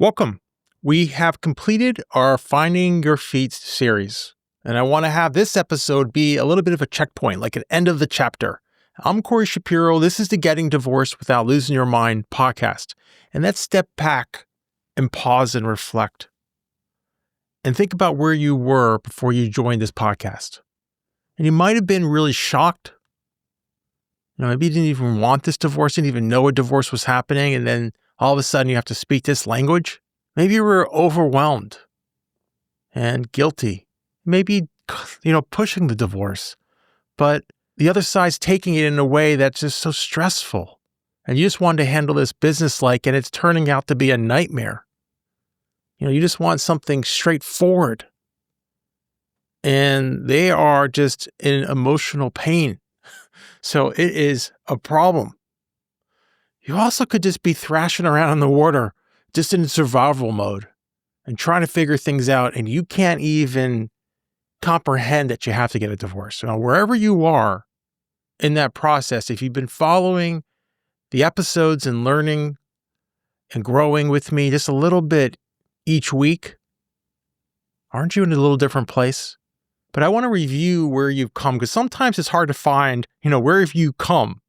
Welcome. We have completed our Finding Your Feet series, and I want to have this episode be a little bit of a checkpoint, like an end of the chapter. I'm Corey Shapiro. This is the Getting Divorced Without Losing Your Mind podcast. And let's step back and pause and reflect and think about where you were before you joined this podcast. And you might have been really shocked. Maybe you didn't even want this divorce, didn't even know a divorce was happening, and then all of a sudden you have to speak this language. Maybe you were overwhelmed and guilty. Maybe, pushing the divorce. But the other side's taking it in a way that's just so stressful. And you just wanted to handle this business-like, and it's turning out to be a nightmare. You just want something straightforward. And they are just in emotional pain. So it is a problem. You also could just be thrashing around in the water, just in survival mode and trying to figure things out. And you can't even comprehend that you have to get a divorce. Now, wherever you are in that process, if you've been following the episodes and learning and growing with me just a little bit each week, aren't you in a little different place? But I want to review where you've come, because sometimes it's hard to find, where have you come?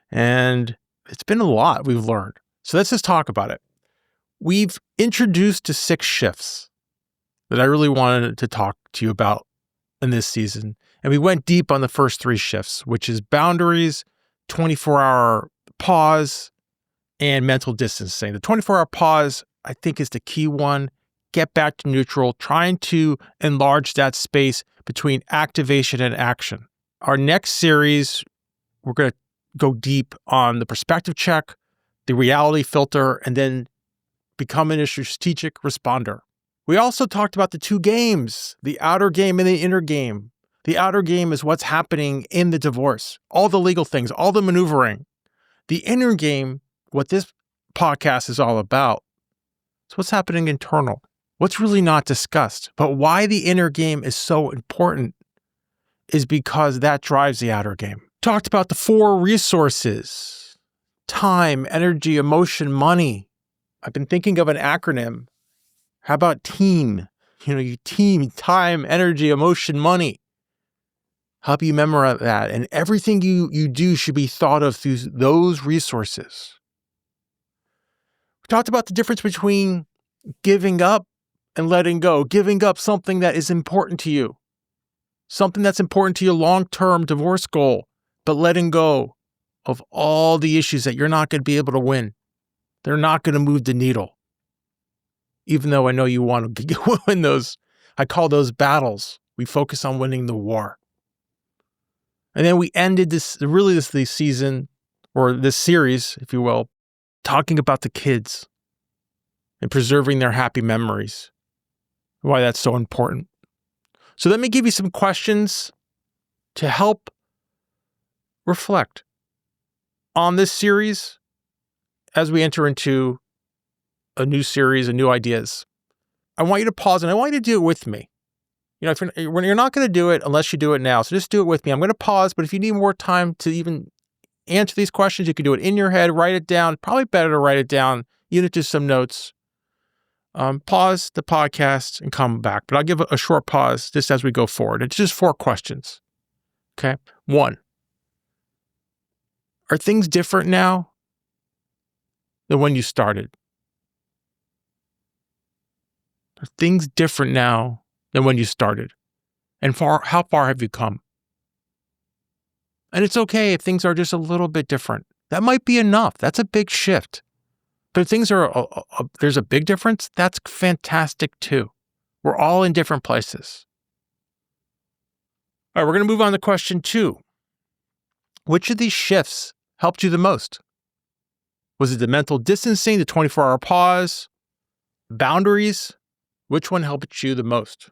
And it's been a lot we've learned. So let's just talk about it. We've introduced to 6 shifts that I really wanted to talk to you about in this season. And we went deep on the first 3 shifts, which is boundaries, 24-hour pause, and mental distancing. The 24-hour pause, I think, is the key one. Get back to neutral, trying to enlarge that space between activation and action. Our next series, we're going to go deep on the perspective check, the reality filter, and then becoming a strategic responder. We also talked about the 2 games, the outer game and the inner game. The outer game is what's happening in the divorce, all the legal things, all the maneuvering. The inner game, what this podcast is all about, is what's happening internal, what's really not discussed. But why the inner game is so important is because that drives the outer game. Talked about the 4 resources: time, energy, emotion, money. I've been thinking of an acronym. How about TEAM? You team, time, energy, emotion, money. Help you memorize that. And everything you do should be thought of through those resources. We talked about the difference between giving up and letting go. Giving up something that is important to you, something that's important to your long-term divorce goal, but letting go of all the issues that you're not going to be able to win. They're not going to move the needle. Even though I know you want to win those, I call those battles. We focus on winning the war. And then we ended this season, or this series, if you will, talking about the kids and preserving their happy memories. Why that's so important. So let me give you some questions to help reflect on this series as we enter into a new series and new ideas. I want you to pause, and I want you to do it with me. When you're not going to do it unless you do it now, so just do it with me. I'm going to pause, but if you need more time to even answer these questions, you can do it in your head, write it down. Probably better to write it down, either to some notes. Pause the podcast and come back, but I'll give a short pause just as we go forward. It's just 4 questions. Okay. 1, are things different now than when you started? Are things different now than when you started? And how far have you come? And it's okay if things are just a little bit different. That might be enough. That's a big shift. But if things are, there's a big difference, that's fantastic too. We're all in different places. All right, we're going to move on to question 2. Which of these shifts helped you the most? Was it the mental distancing, the 24-hour pause, boundaries? Which one helped you the most?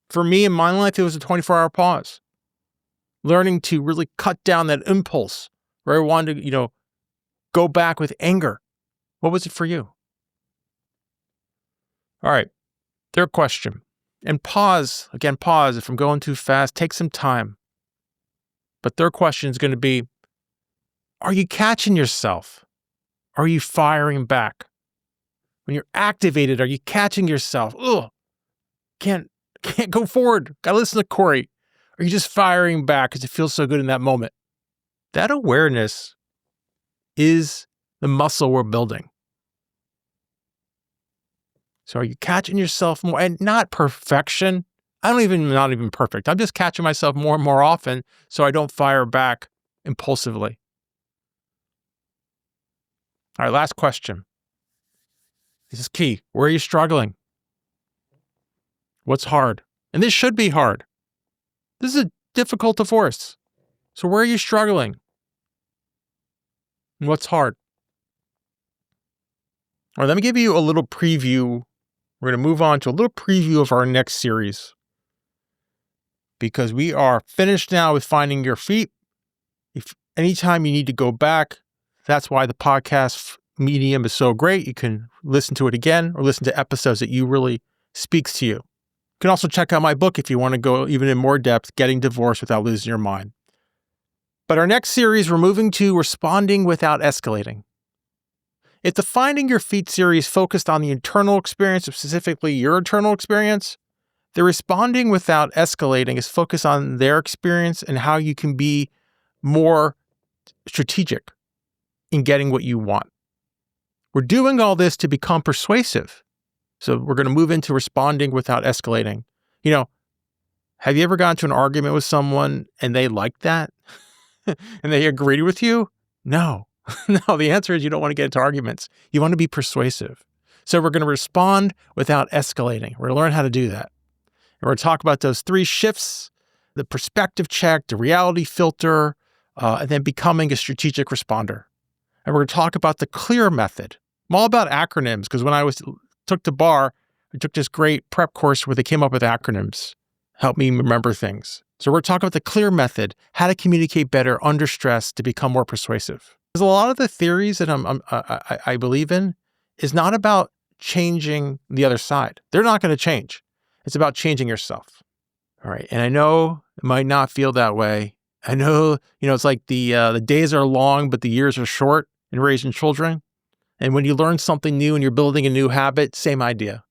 For me, in my life, it was a 24-hour pause. Learning to really cut down that impulse where I wanted to, go back with anger. What was it for you? All right, 3rd question. And pause if I'm going too fast, take some time. But 3rd question is going to be, are you catching yourself? Are you firing back? When you're activated, are you catching yourself? Ugh, can't go forward. Gotta listen to Corey. Are you just firing back because it feels so good in that moment? That awareness is the muscle we're building. So are you catching yourself more? And not perfection. Not even perfect. I'm just catching myself more and more often so I don't fire back impulsively. All right, last question. This is key. Where are you struggling? What's hard? And this should be hard. This is a difficult divorce. So where are you struggling? And what's hard? All right, let me give you a little preview. We're going to move on to a little preview of our next series, because we are finished now with finding your feet. If anytime you need to go back, that's why the podcast medium is so great. You can listen to it again or listen to episodes that you really speaks to you. You can also check out my book if you want to go even in more depth, Getting Divorced Without Losing Your Mind. But our next series, we're moving to Responding Without Escalating. If the Finding Your Feet series focused on the internal experience, specifically your internal experience, the Responding Without Escalating is focused on their experience and how you can be more strategic in getting what you want. We're doing all this to become persuasive. So we're going to move into Responding Without Escalating. You know, have you ever gotten into an argument with someone and they liked that and they agreed with you? No. No, the answer is you don't want to get into arguments. You want to be persuasive. So we're going to respond without escalating. We're going to learn how to do that. And we're going to talk about those 3 shifts: the perspective check, the reality filter, and then becoming a strategic responder. And we're going to talk about the CLEAR method. I'm all about acronyms because when I took the bar, I took this great prep course where they came up with acronyms, helped me remember things. So we're talking about the CLEAR method, how to communicate better under stress to become more persuasive. Because a lot of the theories that I believe in is not about changing the other side. They're not going to change. It's about changing yourself. All right. And I know it might not feel that way. I know, it's like the days are long, but the years are short in raising children. And when you learn something new and you're building a new habit, same idea.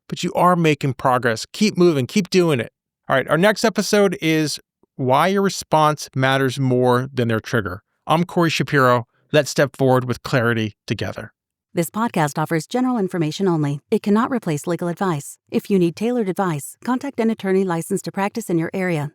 But you are making progress. Keep moving. Keep doing it. All right. Our next episode is why your response matters more than their trigger. I'm Corey Shapiro. Let's step forward with clarity together. This podcast offers general information only. It cannot replace legal advice. If you need tailored advice, contact an attorney licensed to practice in your area.